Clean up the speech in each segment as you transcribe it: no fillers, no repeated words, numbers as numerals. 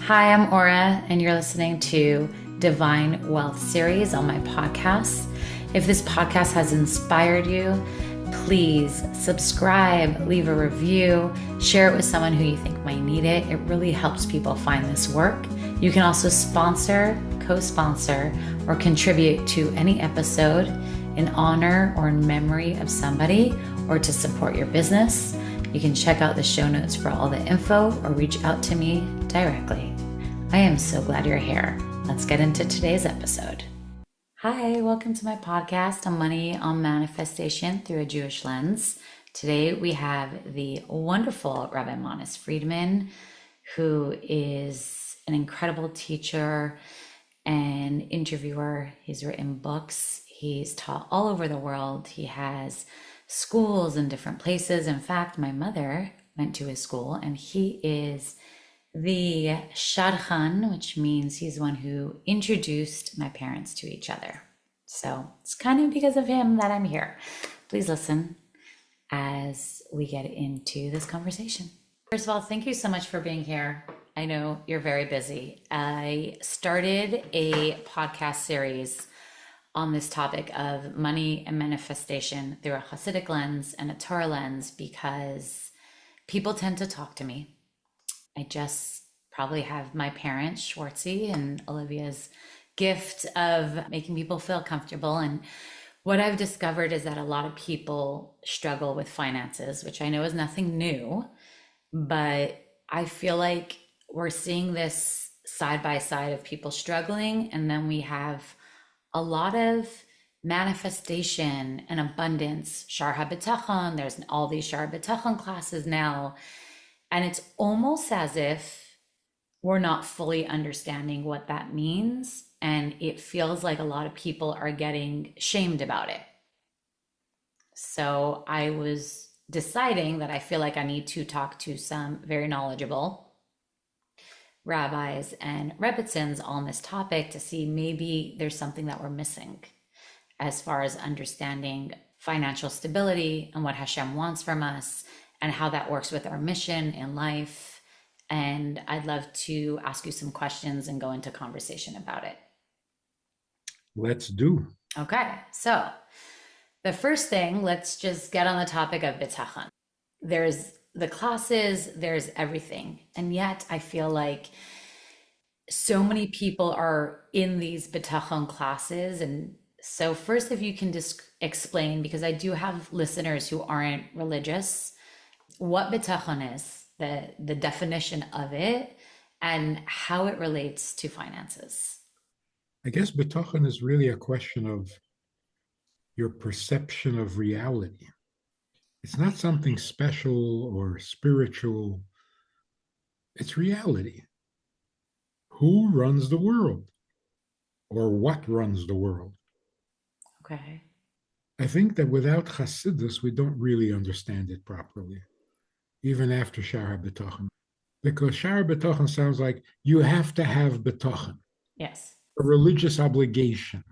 Hi, I'm Aura, and you're listening to Divine Wealth Series on my podcast. If this podcast has inspired you, please subscribe, leave a review, share it with someone who you think might need it. It really helps people find this work. You can also sponsor, co-sponsor, or contribute to any episode in honor or in memory of somebody or to support your business. You can check out the show notes for all the info or reach out to me directly. I am so glad you're here. Let's get into today's episode. Hi, welcome to my podcast on money, on manifestation through a Jewish lens. Today we have the wonderful Rabbi Manis Friedman, who is an incredible teacher and interviewer. He's written books. He's taught all over the world. He has schools in different places. In fact, my mother went to his school, and he is the shadchan, which means he's one who introduced my parents to each other. So it's kind of because of him that I'm here. Please listen as we get into this conversation. First of all, thank you so much for being here. I know you're very busy. I started a podcast series on this topic of money and manifestation through a Hasidic lens and a Torah lens because people tend to talk to me. I just probably have my parents, Schwartzy, and Olivia's gift of making people feel comfortable. And what I've discovered is that a lot of people struggle with finances, which I know is nothing new, but I feel like we're seeing this side by side of people struggling, and then we have a lot of manifestation and abundance. Shar Bitochon, there's all these Shar Bitochon classes now, and it's almost as if we're not fully understanding what that means, and it feels like a lot of people are getting shamed about it. So I was deciding that I feel like I need to talk to some very knowledgeable rabbis and rebbitzins on this topic to see maybe there's something that we're missing as far as understanding financial stability and what Hashem wants from us and how that works with our mission in life. And I'd love to ask you some questions and go into conversation about it. Let's do. Okay, so the first thing, let's just get on the topic of Bitochon. There's the classes, there's everything. And yet I feel like so many people are in these Bitochon classes. And so first, if you can just explain, because I do have listeners who aren't religious, what Bitochon is, the definition of it, and how it relates to finances. I guess Bitochon is really a question of your perception of reality. It's not something special or spiritual. It's reality. Who runs the world? Or what runs the world? Okay. I think that without Hasidus, we don't really understand it properly, even after Shara Bitochon. Because Shara Bitochon sounds like you have to have Bitochon, Yes, a religious obligation.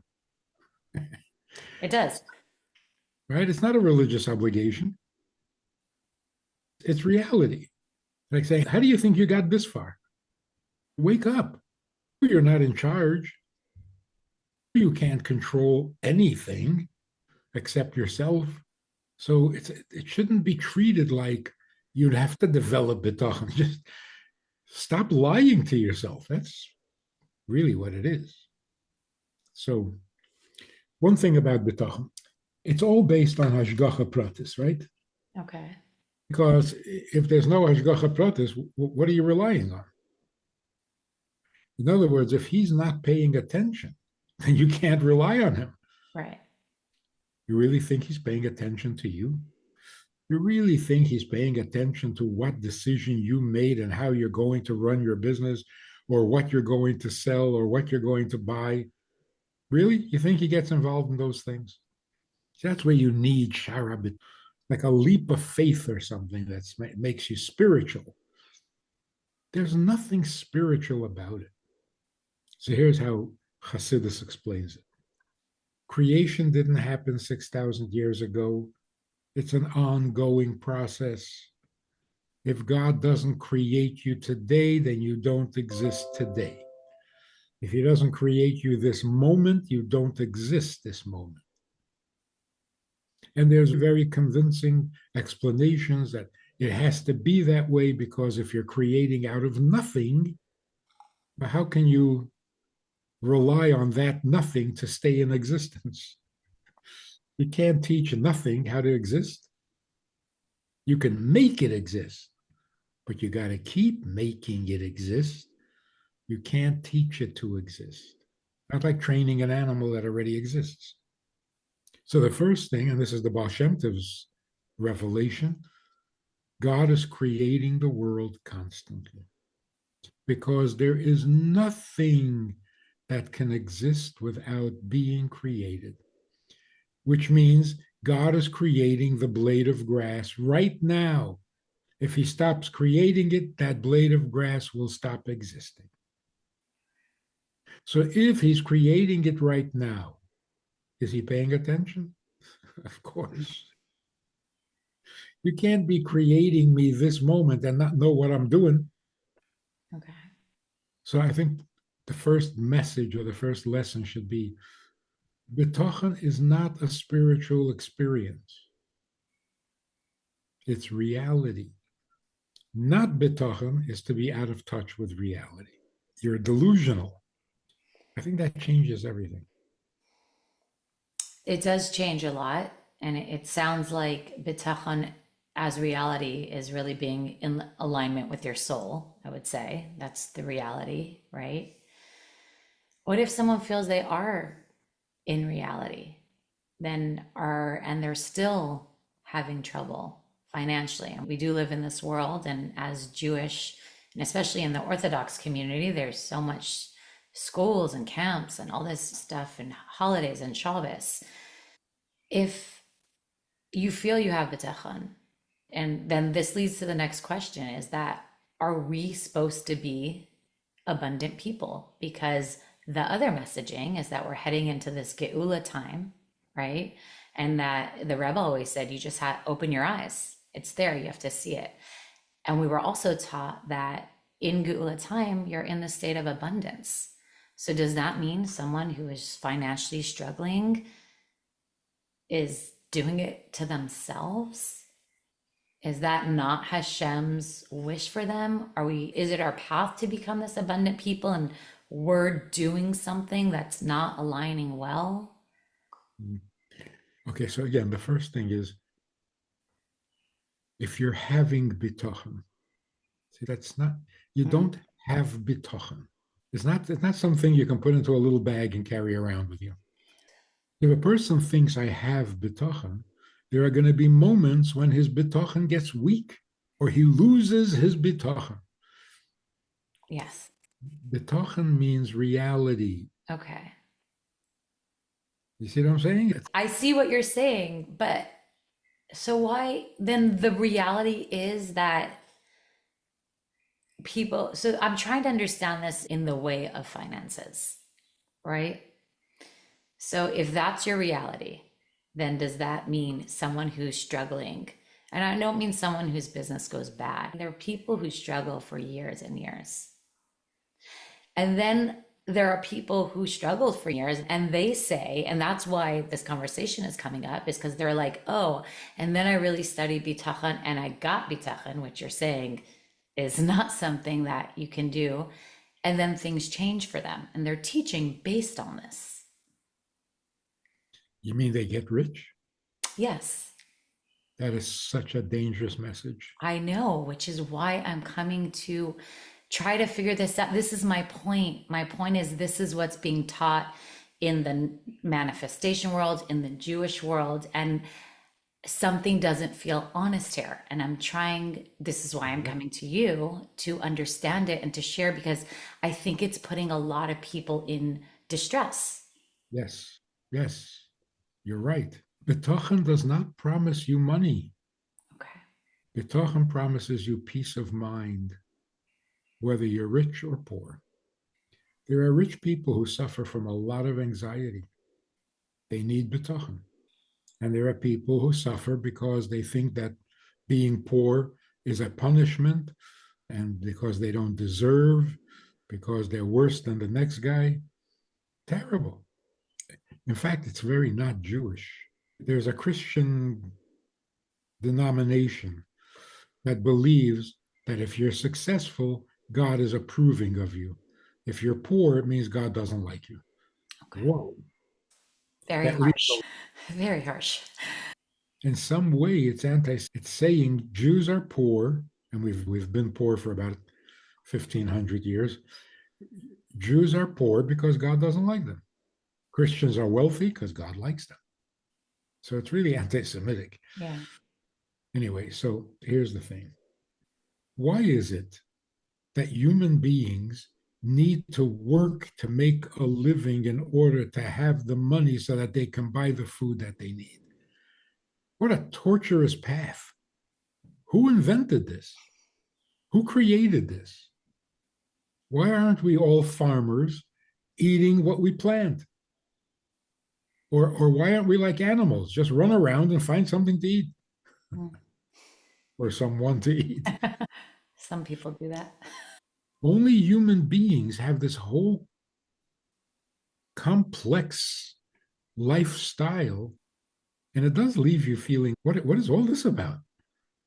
it does. Right? It's not a religious obligation. It's reality. Like saying, how do you think you got this far? Wake up. You're not in charge. You can't control anything except yourself. So it shouldn't be treated like you'd have to develop bitachon. Just stop lying to yourself. That's really what it is. So one thing about bitachon, it's all based on hashgacha pratis, right? Okay. Because if there's no hashgacha pratis, what are you relying on? In other words, if he's not paying attention, then you can't rely on him. Right. You really think he's paying attention to you? You really think he's paying attention to what decision you made and how you're going to run your business or what you're going to sell or what you're going to buy? Really? You think he gets involved in those things? That's where you need sharabit, like a leap of faith or something that makes you spiritual. There's nothing spiritual about it. So here's how Hasidus explains it. Creation didn't happen 6,000 years ago. It's an ongoing process. If God doesn't create you today, then you don't exist today. If he doesn't create you this moment, you don't exist this moment. And there's very convincing explanations that it has to be that way, because if you're creating out of nothing, how can you rely on that nothing to stay in existence? You can't teach nothing how to exist. You can make it exist, but you got to keep making it exist. You can't teach it to exist. Not like training an animal that already exists. So the first thing, and this is the Baal Shem Tov's revelation, God is creating the world constantly, because there is nothing that can exist without being created, which means God is creating the blade of grass right now. If he stops creating it, that blade of grass will stop existing. So if he's creating it right now, is he paying attention? Of course. You can't be creating me this moment and not know what I'm doing. Okay. So I think the first message or the first lesson should be Bitochon is not a spiritual experience. It's reality. Not Bitochon is to be out of touch with reality. You're delusional. I think that changes everything. It does change a lot. And it sounds like Bitochon as reality is really being in alignment with your soul, I would say. That's the reality, right? What if someone feels they are in reality, and they're still having trouble financially? And we do live in this world, and as Jewish, and especially in the Orthodox community, there's so much schools and camps and all this stuff and holidays and Shabbos. If you feel you have bitachon, and then this leads to the next question, is that are we supposed to be abundant people? Because the other messaging is that we're heading into this geula time, right? And that the Rebbe always said, you just have open your eyes. It's there, you have to see it. And we were also taught that in geula time, you're in the state of abundance. So does that mean someone who is financially struggling is doing it to themselves? Is that not Hashem's wish for them? Is it our path to become this abundant people and we're doing something that's not aligning well? Okay, so again, the first thing is if you're having bitochen, see, that's not, you don't have bitochen. It's not something you can put into a little bag and carry around with you. If a person thinks I have bitochen, there are going to be moments when his bitochen gets weak or he loses his bitochen. Yes. Bitochen means reality. Okay. You see what I'm saying? I see what you're saying, but so why then the reality is that people, so I'm trying to understand this in the way of finances, right? So if that's your reality, then does that mean someone who's struggling? And I don't mean someone whose business goes bad. There are people who struggle for years and years. And then there are people who struggled for years and they say, and that's why this conversation is coming up, is because they're like, oh, and then I really studied Bitochon and I got Bitochon, which you're saying is not something that you can do. And then things change for them and they're teaching based on this. You mean they get rich? Yes. That is such a dangerous message. I know, which is why I'm coming to try to figure this out. This is my point. My point is this is what's being taught in the manifestation world, in the Jewish world, and something doesn't feel honest here. And I'm trying, this is why I'm coming to you to understand it and to share, because I think it's putting a lot of people in distress. Yes, yes, you're right. Bitochen does not promise you money. Okay. Bitochen promises you peace of mind, whether you're rich or poor. There are rich people who suffer from a lot of anxiety. They need bitochen. And there are people who suffer because they think that being poor is a punishment, and because they don't deserve, because they're worse than the next guy. Terrible. In fact, it's very not Jewish. There's a Christian denomination that believes that if you're successful, God is approving of you. If you're poor, it means God doesn't like you. Okay. Whoa. Very That leads, harsh. Very harsh. in some way, it's saying Jews are poor, and we've been poor for about 1500 years. Jews are poor because God doesn't like them. Christians are wealthy because God likes them. So it's really anti-Semitic. Yeah. Anyway, so here's the thing. Why is it that human beings need to work to make a living in order to have the money so that they can buy the food that they need? What a torturous path. Who invented this? Who created this? Why aren't we all farmers eating what we plant? Or why aren't we like animals? Just run around and find something to eat Mm. or someone to eat. Some people do that. Only human beings have this whole complex lifestyle. And it does leave you feeling, what is all this about?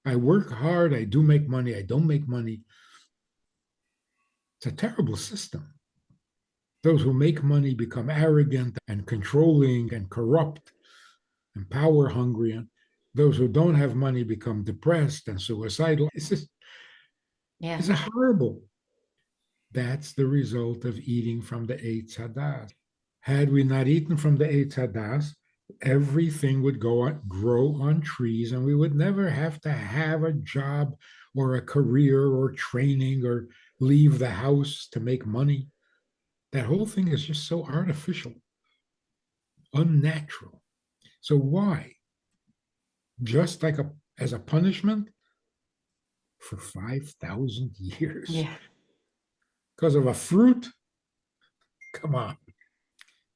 I work hard, I do make money, I don't make money. It's a terrible system. Those who make money become arrogant and controlling and corrupt and power hungry. And those who don't have money become depressed and suicidal. Yeah. It's a horrible. That's the result of eating from the Eitz Hadas. Had we not eaten from the Eitz Hadas, everything would grow on trees, and we would never have to have a job or a career or training or leave the house to make money. That whole thing is just so artificial, unnatural. So why? Just like as a punishment for 5,000 years Yeah. because of a fruit? Come on.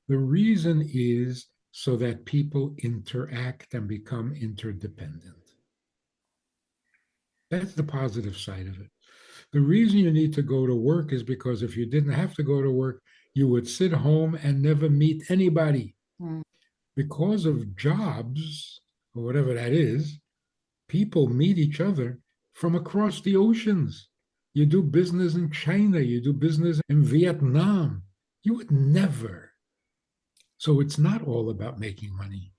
The reason is so that people interact and become interdependent. That's the positive side of it. The reason you need to go to work is because if you didn't have to go to work, you would sit home and never meet anybody. Mm. Because of jobs, or whatever that is, people meet each other from across the oceans. You do business in China, you do business in Vietnam. You would never. So it's not all about making money.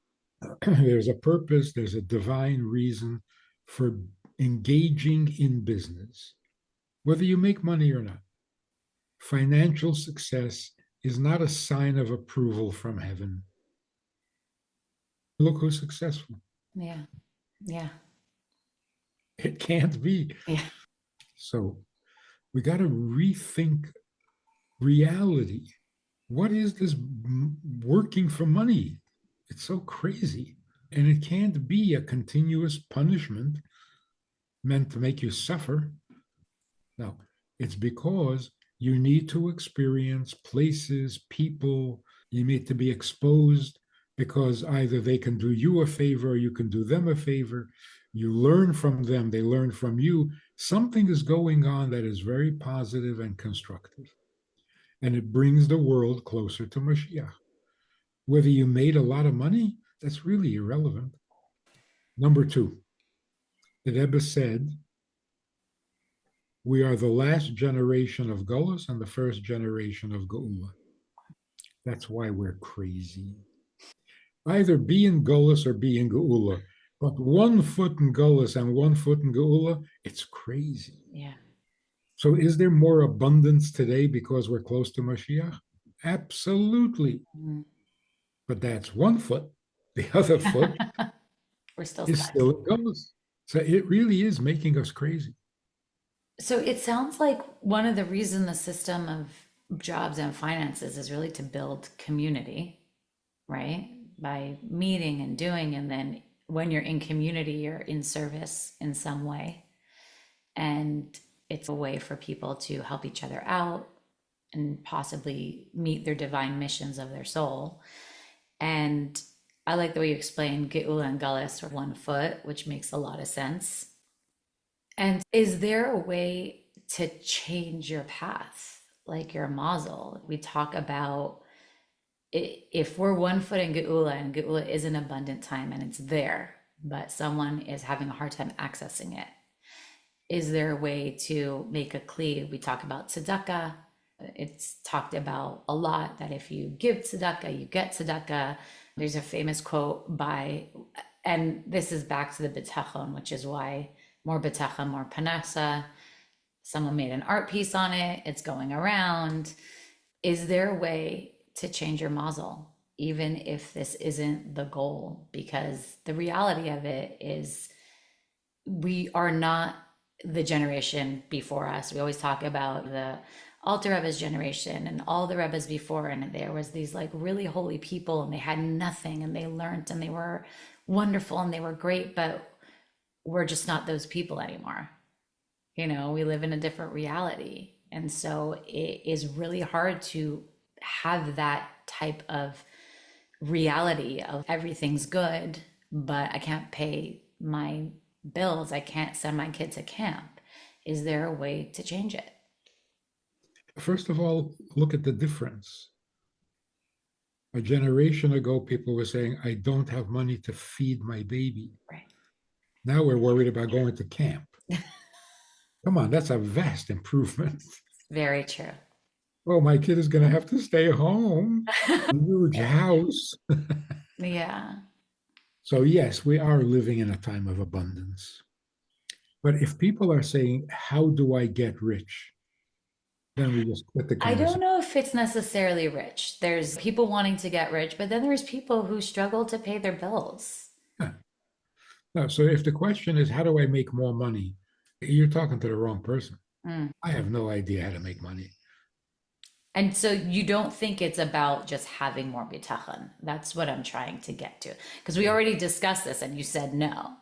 There's a purpose, there's a divine reason for engaging in business, whether you make money or not. Financial success is not a sign of approval from heaven. Look who's successful. Yeah. Yeah. It can't be. Yeah. So we got to rethink reality. What is this working for money? It's so crazy. And it can't be a continuous punishment meant to make you suffer. No, it's because you need to experience places, people, you need to be exposed because either they can do you a favor or you can do them a favor. You learn from them, they learn from you. Something is going on that is very positive and constructive. And it brings the world closer to Mashiach. Whether you made a lot of money, that's really irrelevant. Number two, the Rebbe said, we are the last generation of Gullus and the first generation of Geula. That's why we're crazy. Either be in Gullus or be in Geula. But 1 foot in Gullus and 1 foot in Geula, it's crazy. Yeah. So is there more abundance today because we're close to Mashiach? Absolutely. Mm. But that's 1 foot. The other foot We're still is stuck. still in Gullus. So it really is making us crazy. So it sounds like one of the reason the system of jobs and finances is really to build community, right? By meeting and doing, and then when you're in community, you're in service in some way. And it's a way for people to help each other out and possibly meet their divine missions of their soul. And I like the way you explain Geula and Gullus are 1 foot, which makes a lot of sense. And is there a way to change your path, like your mazel? We talk about if we're 1 foot in Geula and Geula is an abundant time and it's there, but someone is having a hard time accessing it, is there a way to make a kli? We talk about tzedakah. It's talked about a lot that if you give tzedakah, you get tzedakah. There's a famous quote by, and this is back to the Bitochon, which is why more Bitochon, more panasa. Someone made an art piece on it. It's going around. Is there a way to change your mazel, even if this isn't the goal? Because the reality of it is we are not the generation before us. We always talk about the Alter Rebbe's generation and all the Rebbe's before, and there was these like really holy people, and they had nothing, and they learned, and they were wonderful, and they were great, but we're just not those people anymore. We live in a different reality, and so it is really hard to have that type of reality of everything's good, but I can't pay my bills. I can't send my kid to camp. Is there a way to change it? First of all, look at the difference. A generation ago, people were saying, I don't have money to feed my baby. Right. Now we're worried about going to camp. Come on, that's a vast improvement. Very true. Oh, my kid is going to have to stay home. Huge house. Yeah. So, yes, we are living in a time of abundance. But if people are saying, how do I get rich? Then we just quit the I don't conversation. know if it's necessarily rich. There's people wanting to get rich, but then there's people who struggle to pay their bills. Yeah. No, so if the question is, how do I make more money? You're talking to the wrong person. Mm. I have no idea how to make money. And so you don't think it's about just having more bitachon. That's what I'm trying to get to. Because we already discussed this and you said no.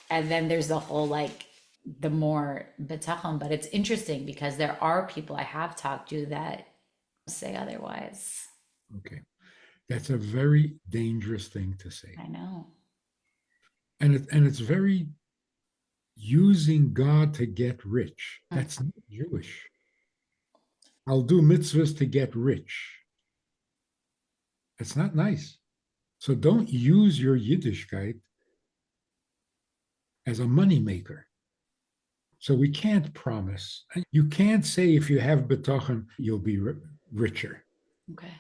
And then there's the whole like the more bitachon. But it's interesting because there are people I have talked to that say otherwise. Okay. That's a very dangerous thing to say. I know. And it's very using God to get rich. That's not Jewish. I'll do mitzvahs to get rich. That's not nice. So don't use your Yiddishkeit as a moneymaker. So we can't promise. You can't say if you have bitochon, you'll be richer. Okay.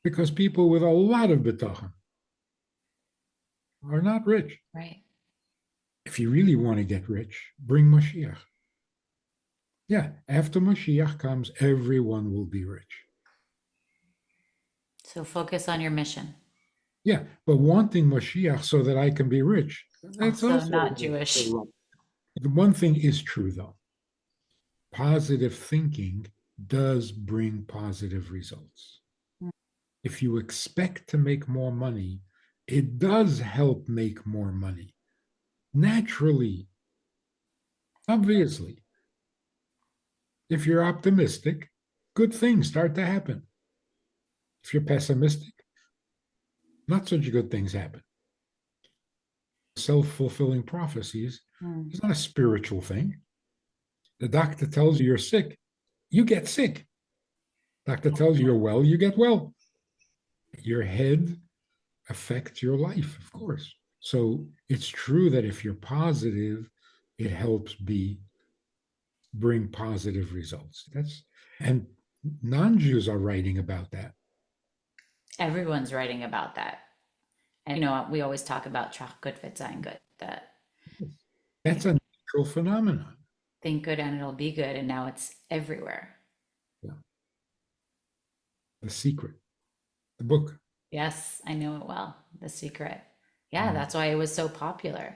Because people with a lot of bitochon are not rich. Right. If you really want to get rich, bring Mashiach. Yeah, after Mashiach comes, everyone will be rich. So focus on your mission. Yeah, but wanting Mashiach so that I can be rich, that's Also also not Jewish. wrong. The one thing is true, though. Positive thinking does bring positive results. If you expect to make more money, it does help make more money. Naturally, obviously. If you're optimistic, good things start to happen. If you're pessimistic, not such good things happen. Self-fulfilling prophecies is not a spiritual thing. The doctor tells you you're sick, you get sick. Doctor tells you you're well, you get well. Your head affects your life, of course. So it's true that if you're positive, it helps bring positive results. And non-Jews are writing about that. Everyone's writing about that. And we always talk about trach good fit sein good. That's a natural phenomenon. Think good and it'll be good. And now it's everywhere. Yeah. The Secret, the book. Yes, I know it well. The Secret. Yeah, that's why it was so popular.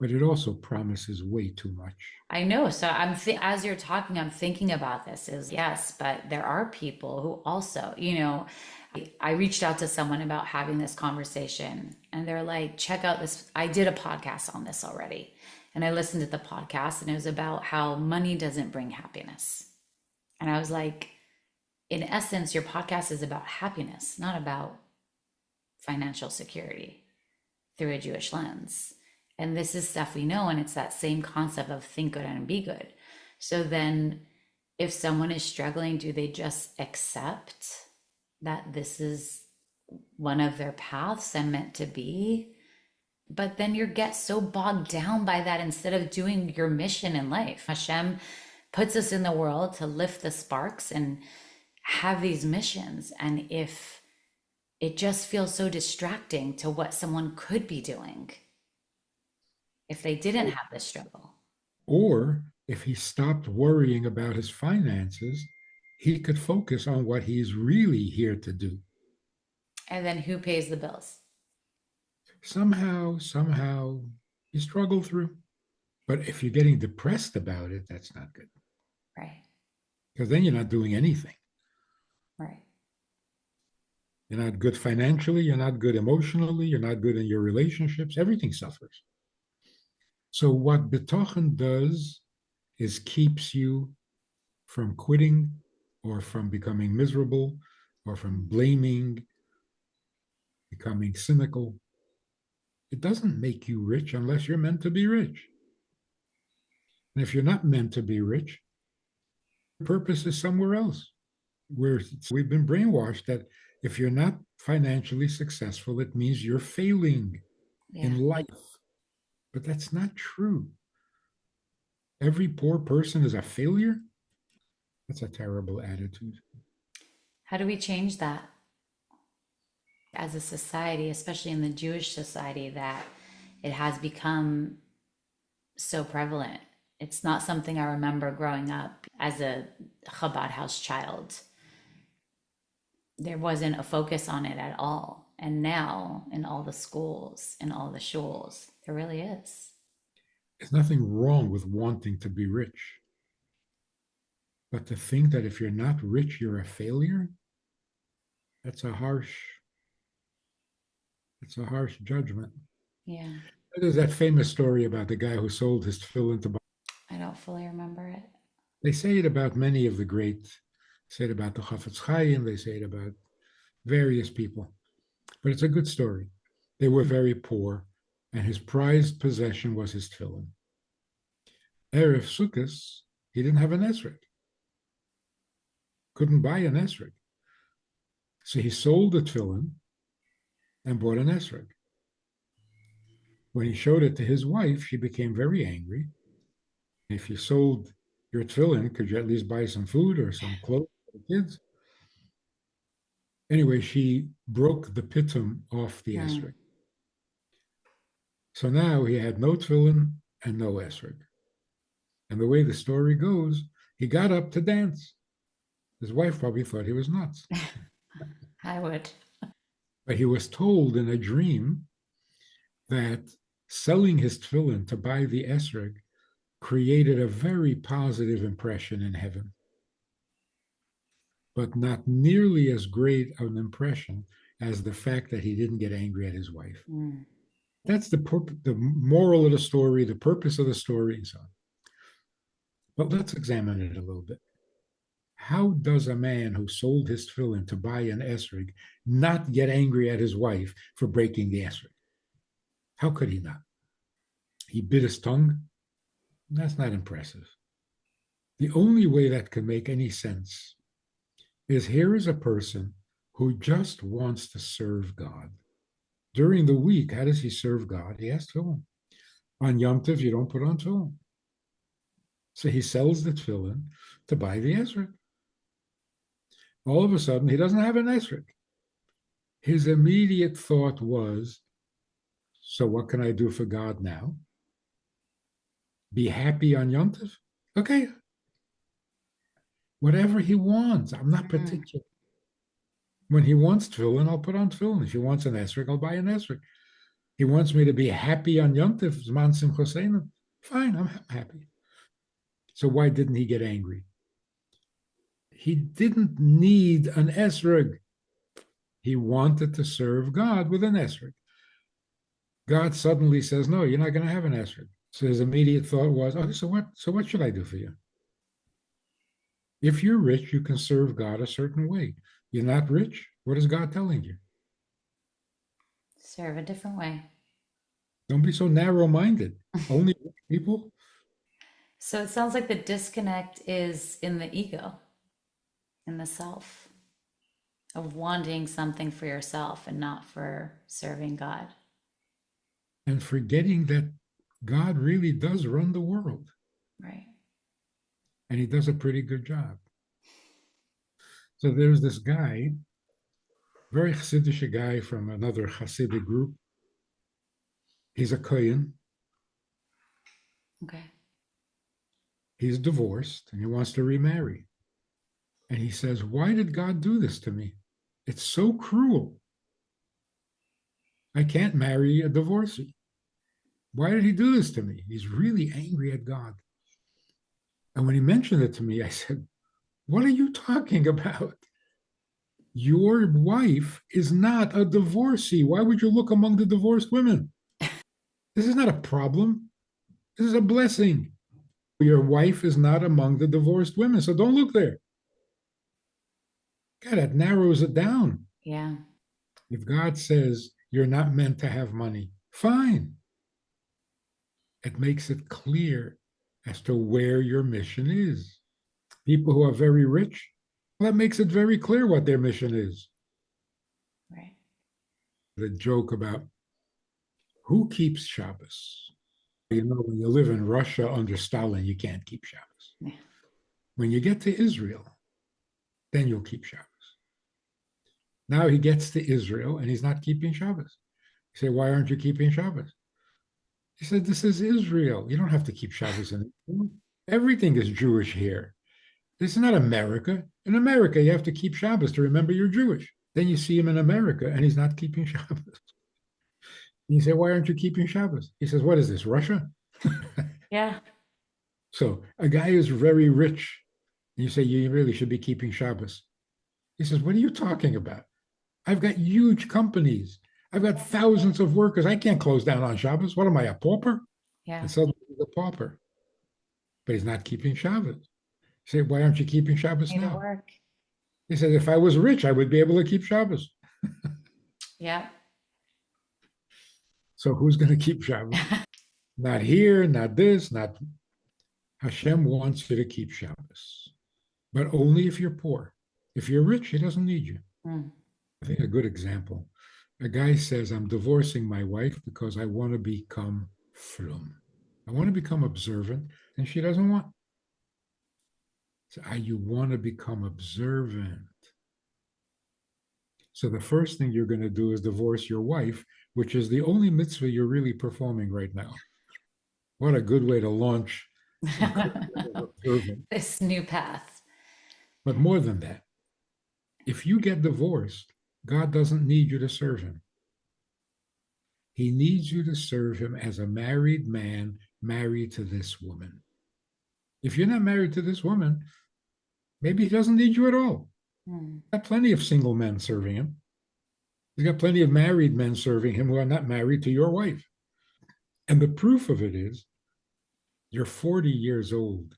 But it also promises way too much. I know. So as you're talking, I'm thinking about this is yes, but there are people who also, I reached out to someone about having this conversation and they're like, check out this. I did a podcast on this already. And I listened to the podcast and it was about how money doesn't bring happiness. And I was like, in essence, your podcast is about happiness, not about financial security through a Jewish lens. And this is stuff we know, and it's that same concept of think good and be good. So then, if someone is struggling, do they just accept that this is one of their paths and meant to be? But then you get so bogged down by that instead of doing your mission in life. Hashem puts us in the world to lift the sparks and have these missions. And if it just feels so distracting to what someone could be doing if they didn't have this struggle. Or if he stopped worrying about his finances, he could focus on what he's really here to do. And then who pays the bills? Somehow, you struggle through. But if you're getting depressed about it, that's not good. Right. Because then you're not doing anything. Right. You're not good financially, you're not good emotionally, you're not good in your relationships, everything suffers. So what Bitochon does is keeps you from quitting or from becoming miserable or from blaming, becoming cynical. It doesn't make you rich unless you're meant to be rich. And if you're not meant to be rich, your purpose is somewhere else. We've been brainwashed that if you're not financially successful, it means you're failing in life. But that's not true. Every poor person is a failure. That's a terrible attitude. How do we change that as a society, especially in the Jewish society, that it has become so prevalent? It's not something I remember growing up as a Chabad house child. There wasn't a focus on it at all. And now in all the schools, in all the shuls, there really is. There's nothing wrong with wanting to be rich. But to think that if you're not rich, you're a failure, that's a harsh judgment. Yeah. There's that famous story about the guy who sold his tefillin to buy. I don't fully remember it. They say it about many of the great, say it about the Chafetz Chaim, they say it about various people. But it's a good story. They were very poor, and his prized possession was his tefillin. Erev Sukkos, he didn't have an esrog. Couldn't buy an esrog. So he sold the tefillin and bought an esrog. When he showed it to his wife, she became very angry. If you sold your tefillin, could you at least buy some food or some clothes for the kids? Anyway, she broke the pitum off the esrog. So now he had no tefillin and no esrog. And the way the story goes, he got up to dance. His wife probably thought he was nuts. I would. But he was told in a dream that selling his tefillin to buy the esrog created a very positive impression in heaven, but not nearly as great an impression as the fact that he didn't get angry at his wife. That's the moral of the story, the purpose of the story, and so on. But let's examine it a little bit. How does a man who sold his tefillin to buy an esrog not get angry at his wife for breaking the esrog? How could he not? He bit his tongue? That's not impressive. The only way that can make any sense is here is a person who just wants to serve God. During the week, how does he serve God? He has tefillin. On Yom Tov, you don't put on tefillin. So he sells the tefillin to buy the esrog. All of a sudden, he doesn't have an esrog. His immediate thought was, so what can I do for God now? Be happy on Yom Tov? Okay. Whatever he wants. I'm not particular. When he wants tefillin, I'll put on tefillin. If he wants an esrog, I'll buy an esrog. He wants me to be happy on Yom Tov, Zman Simchosenu. Fine, I'm happy. So why didn't he get angry? He didn't need an esrog. He wanted to serve God with an esrog. God suddenly says, no, you're not going to have an esrog. So his immediate thought was, okay, so what should I do for you? If you're rich, you can serve God a certain way. You're not rich, what is God telling you? Serve a different way. Don't be so narrow-minded. Only rich people. So it sounds like the disconnect is in the ego, in the self, of wanting something for yourself and not for serving God. And forgetting that God really does run the world, Right. and he does a pretty good job. So there's this guy, very Hasidic guy from another Hasidic group. He's a Kohen. Okay. He's divorced and he wants to remarry. And he says, why did God do this to me? It's so cruel. I can't marry a divorcee. Why did he do this to me? He's really angry at God. And when he mentioned it to me, I said, what are you talking about? Your wife is not a divorcee. Why would you look among the divorced women? This is not a problem. This is a blessing. Your wife is not among the divorced women, so don't look there. God, that narrows it down. Yeah. If God says you're not meant to have money, fine. It makes it clear as to where your mission is. People who are very rich, well, that makes it very clear what their mission is. Right. The joke about who keeps Shabbos. You know, when you live in Russia under Stalin, you can't keep Shabbos. Yeah. When you get to Israel, then you'll keep Shabbos. Now he gets to Israel and he's not keeping Shabbos. You say, why aren't you keeping Shabbos? He said, this is Israel. You don't have to keep Shabbos in Israel. Everything is Jewish here. This is not America. In America, you have to keep Shabbos to remember you're Jewish. Then you see him in America and he's not keeping Shabbos. And you say, why aren't you keeping Shabbos? He says, what is this, Russia? Yeah. So a guy who's very rich, and you say, you really should be keeping Shabbos. He says, what are you talking about? I've got huge companies. I've got thousands of workers. I can't close down on Shabbos. What am I, a pauper? Yeah. And suddenly he's a pauper, but he's not keeping Shabbos. You say, why aren't you keeping Shabbos Made it now? work. He said, if I was rich, I would be able to keep Shabbos. Yeah. So who's going to keep Shabbos? Not here, not this, not Hashem wants you to keep Shabbos, but only if you're poor. If you're rich, he doesn't need you. Mm. I think a good example. A guy says, I'm divorcing my wife because I want to become frum. I want to become observant, and she doesn't want. So you want to become observant. So the first thing you're going to do is divorce your wife, which is the only mitzvah you're really performing right now. What a good way to launch a career of observant. This new path. But more than that, if you get divorced, God doesn't need you to serve him. He needs you to serve him as a married man married to this woman. If you're not married to this woman, maybe he doesn't need you at all. Mm. He's got plenty of single men serving him. He's got plenty of married men serving him who are not married to your wife. And the proof of it is you're 40 years old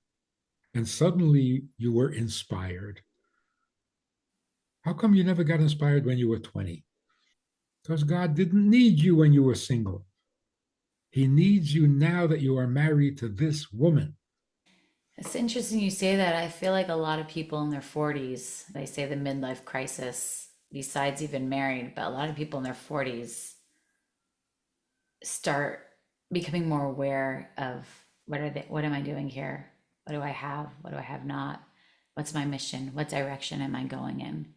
and suddenly you were inspired. How come you never got inspired when you were 20? Because God didn't need you when you were single. He needs you now that you are married to this woman. It's interesting you say that. I feel like a lot of people in their 40s, they say the midlife crisis, besides even married, but a lot of people in their 40s start becoming more aware of what am I doing here? What do I have? What do I have not? What's my mission? What direction am I going in?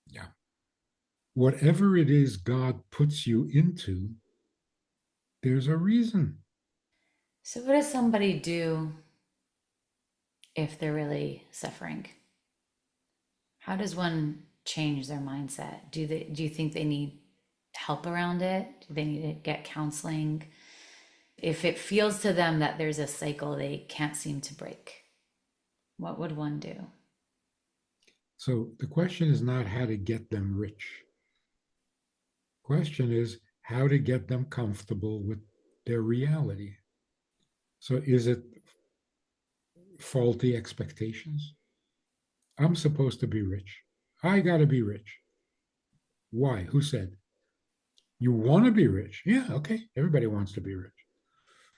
Yeah. Whatever it is God puts you into, there's a reason. So what does somebody do if they're really suffering? How does one change their mindset? Do you think they need help around it? Do they need to get counseling? If it feels to them that there's a cycle they can't seem to break, what would one do? So the question is not how to get them rich. The question is how to get them comfortable with their reality. So is it faulty expectations? I'm supposed to be rich. I got to be rich. Why? Who said? You want to be rich. Yeah, okay. Everybody wants to be rich.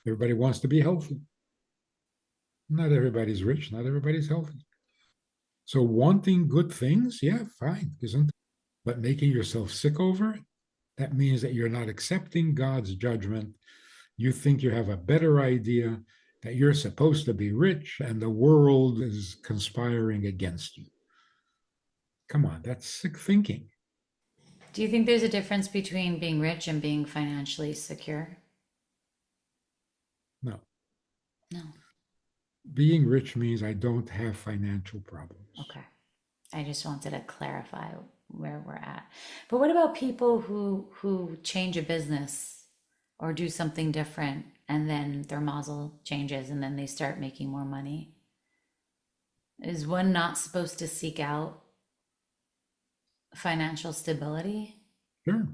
Everybody wants to be healthy. Not everybody's rich. Not everybody's healthy. So wanting good things, yeah, fine, isn't it? But making yourself sick over it, that means that you're not accepting God's judgment. You think you have a better idea, that you're supposed to be rich and the world is conspiring against you. Come on, that's sick thinking. Do you think there's a difference between being rich and being financially secure? No, No. being rich means I don't have financial problems. Okay. I just wanted to clarify where we're at. But what about people who change a business or do something different and then their mazel changes and then they start making more money? Is one not supposed to seek out financial stability? Sure,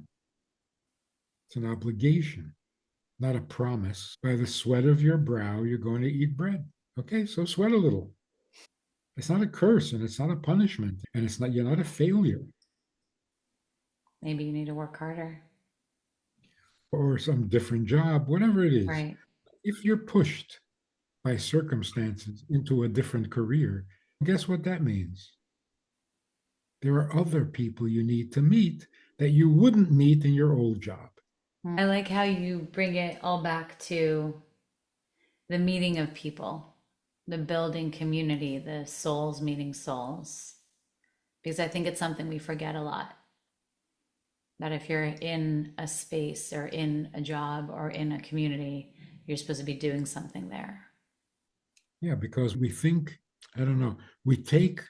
it's an obligation, not a promise. By the sweat of your brow, you're going to eat bread. Okay, so sweat a little. It's not a curse and it's not a punishment and it's not, you're not a failure Maybe you need to work harder. or some different job, whatever it is. Right. If you're pushed by circumstances into a different career, guess what that means? There are other people you need to meet that you wouldn't meet in your old job. I like how you bring it all back to the meeting of people, the building community, the souls meeting souls. Because I think it's something we forget a lot. That if you're in a space or in a job or in a community, you're supposed to be doing something there. Yeah, because we think, I don't know, we take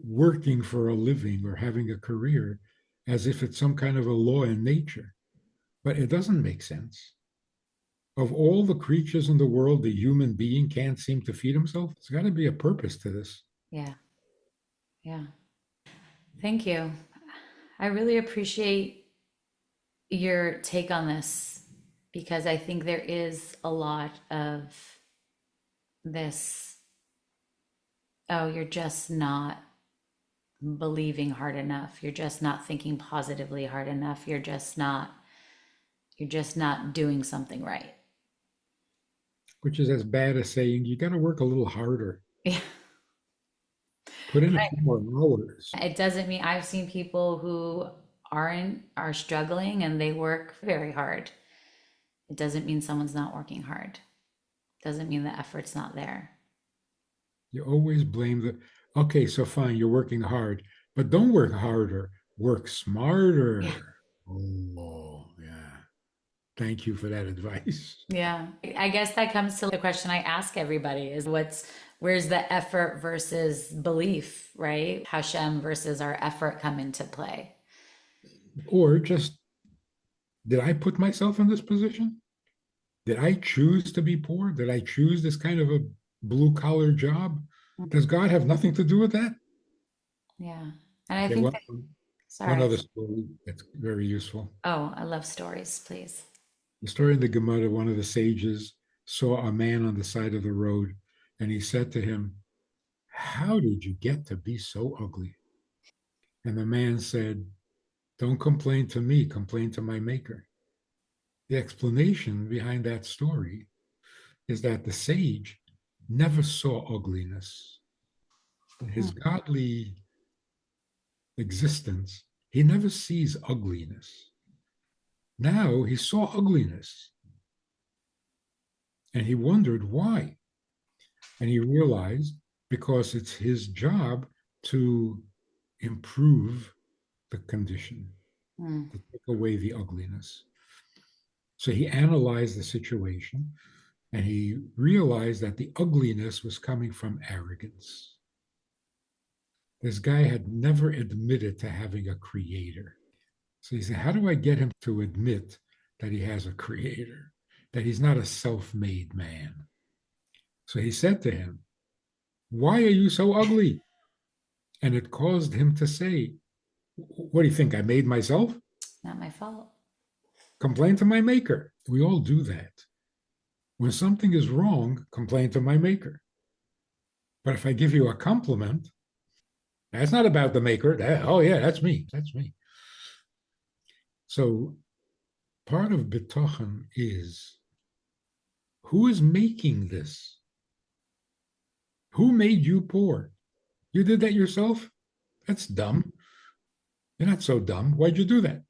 working for a living or having a career as if it's some kind of a law in nature, but it doesn't make sense. Of all the creatures in the world, the human being can't seem to feed himself. There's got to be a purpose to this. Yeah. Yeah. Thank you. I really appreciate your take on this because I think there is a lot of this, oh, you're just not believing hard enough. You're just not thinking positively hard enough. You're just not doing something right. Which is as bad as saying you got to work a little harder, Yeah. put in a few more hours. It doesn't mean I've seen people who are struggling and they work very hard. It doesn't mean someone's not working hard. It doesn't mean the effort's not there. You always blame the, okay, so fine, you're working hard, but don't work harder, work Yeah. smarter. Oh, yeah. Thank you for that advice. Yeah. I guess that comes to the question I ask everybody is where's the effort versus belief, right? Hashem versus our effort come into play. Or just, did I put myself in this position? Did I choose to be poor? Did I choose this kind of a blue collar job? Does God have nothing to do with that? Yeah. And I Okay, think one, that, one sorry. other story that's very useful. Oh, I love stories, please. The story in the Gemara, one of the sages saw a man on the side of the road and he said to him, how did you get to be so ugly? And the man said, don't complain to me, complain to my maker. The explanation behind that story is that the sage never saw ugliness. In his godly existence, he never sees ugliness. Now he saw ugliness and he wondered why. And he realized because it's his job to improve the condition, Mm. to take away the ugliness. So he analyzed the situation and he realized that the ugliness was coming from arrogance. This guy had never admitted to having a creator. So he said, how do I get him to admit that he has a creator, that he's not a self made man? So he said to him, why are you so ugly? And it caused him to say, what do you think? I made myself? Not my fault. Complain to my maker. We all do that. When something is wrong, complain to my maker. But if I give you a compliment, that's not about the maker. Oh, yeah, that's me. That's me. So Part of Bitochon is, who is making this? Who made you poor? You did that yourself? That's dumb. You're not so dumb. Why'd you do that?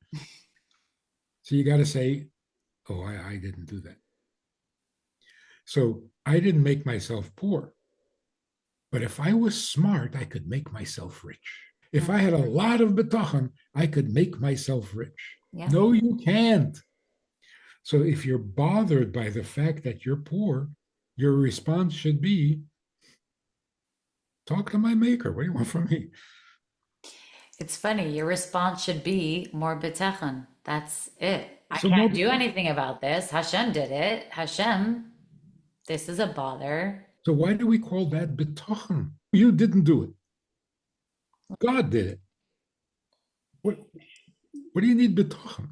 So you got to say, oh, I didn't do that. So I didn't make myself poor. But if I was smart, I could make myself rich. If I had a lot of Bitochon, I could make myself rich. Yeah. No, you can't. So if you're bothered by the fact that you're poor, your response should be, talk to my maker. What do you want from me? It's funny. Your response should be more Bitochon. That's it. I So can't do anything about this. Hashem did it. Hashem, this is a bother. So why do we call that Bitochon? You didn't do it. God did it. What do you need Bitochon?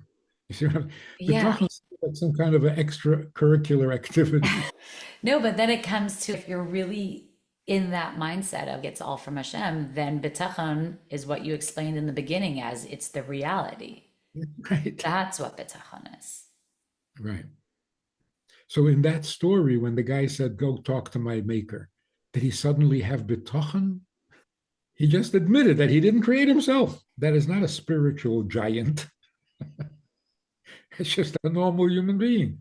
You see what I mean? Yeah. Bitochon is like some kind of an extracurricular activity. No, but then it comes to, if you're really in that mindset of it's all from Hashem, then Bitochon is what you explained in the beginning as it's the reality. Right. That's what Bitochon is. Right. So in that story, when the guy said, go talk to my maker, did he suddenly have Bitochon? He just admitted that he didn't create himself. That is not a spiritual giant. It's just a normal human being.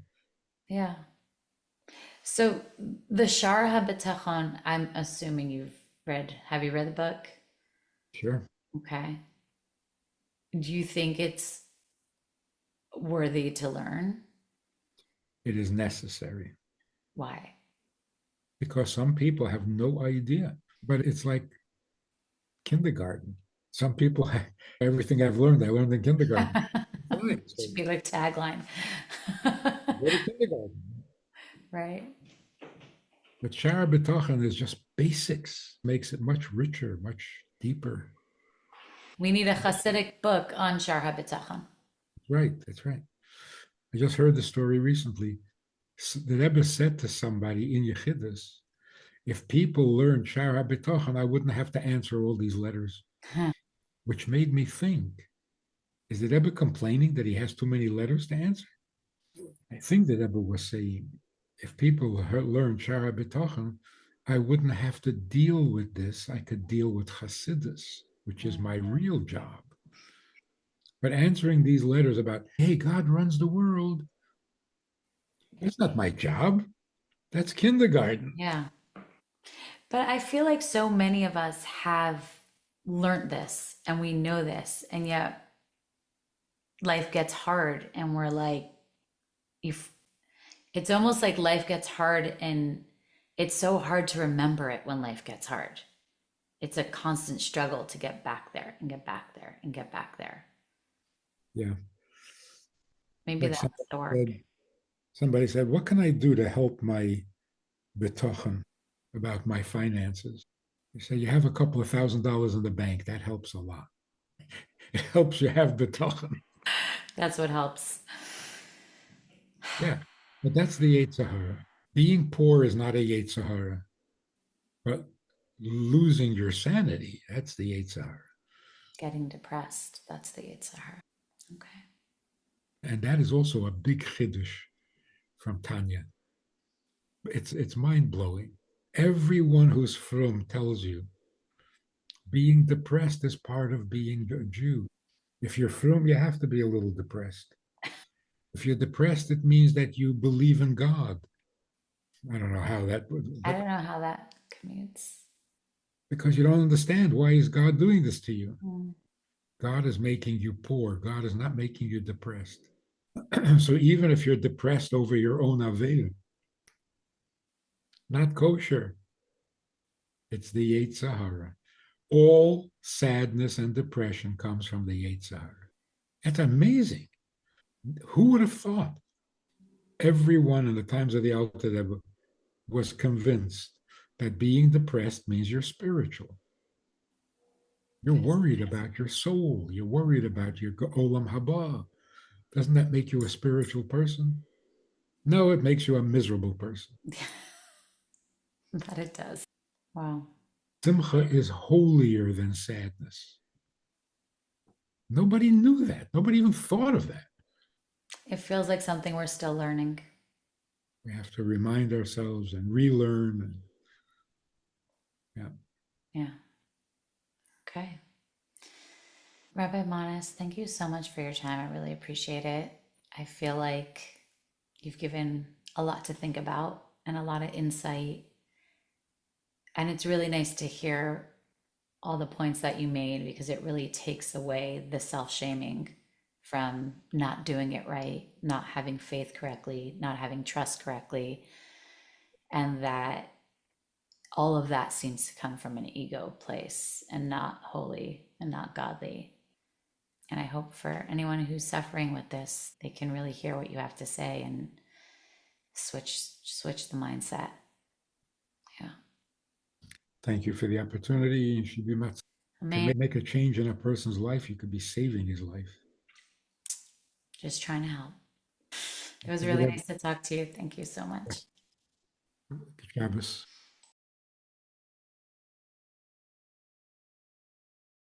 Yeah. So the Shar HaBitachon, I'm assuming you've read. Have you read the book? Sure. Okay. Do you think it's worthy to learn? It is necessary. Why? Because some people have no idea. But it's like kindergarten. Some people, everything I've learned, I learned in kindergarten. Fine. So Should be like tagline. go to kindergarten. Right? But Shara B'Tachon is just basics, makes it much richer, much deeper. We need a Hasidic book on Shar HaBitachon. Right, that's right. I just heard the story recently. The Rebbe said to somebody in Yechidus, if people learned Shara B'Tachon, I wouldn't have to answer all these letters. Which made me think, is the Rebbe complaining that he has too many letters to answer? I think the Rebbe was saying, if people learn Shara B'Tachon, I wouldn't have to deal with this. I could deal with Hasidus, which is my real job. But answering these letters about, hey, God runs the world, that's not my job. That's kindergarten. Yeah. But I feel like so many of us have learned this and we know this, and yet life gets hard and we're like, if it's almost like life gets hard and it's so hard to remember it when life gets hard. It's a constant struggle to get back there and get back there and get back there. Yeah. Maybe Like that's the work. Somebody said, what can I do to help my Bitochon about my finances? They say, you have a couple of $1,000 in the bank. That helps a lot. It helps you have Bitochon. That's what helps. Yeah, but that's the Yetzer Hara. Being poor is not a Yetzer Hara, but losing your sanity, that's the Yetzer Hara. Getting depressed, that's the Yetzer Hara. Okay. And that is also a big chiddush from Tanya. It's mind-blowing. Everyone who's frum tells you being depressed is part of being a Jew. If you're frum, you have to be a little depressed. If you're depressed, it means that you believe in God. I don't know how that would. I don't know how that commutes. Because you don't understand, why is God doing this to you? Mm. God is making you poor. God is not making you depressed. So even if you're depressed over your own aveil, not kosher, it's the Yetzer Hara. All sadness and depression comes from the Yetzer Hara. It's amazing. Who would have thought? Everyone in the times of the Alter Rebbe was convinced that being depressed means you're spiritual. You're worried about your soul. You're worried about your olam haba. Doesn't that make you a spiritual person? No, it makes you a miserable person. But it does. Wow. Simcha is holier than sadness. Nobody knew that. Nobody even thought of that. It feels like something we're still learning. We have to remind ourselves and relearn. And, yeah. Yeah. Okay. Rabbi Manis, thank you so much for your time. I really appreciate it. I feel like you've given a lot to think about and a lot of insight. And it's really nice to hear all the points that you made because it really takes away the self shaming from not doing it right, not having faith correctly, not having trust correctly, and that all of that seems to come from an ego place and not holy and not godly. And I hope for anyone who's suffering with this, they can really hear what you have to say and switch the mindset. Yeah. Thank you for the opportunity. To Amen. make a change in a person's life, you could be saving his life. Just trying to help. It was really nice to talk to you. Thank you so much. Shabbos.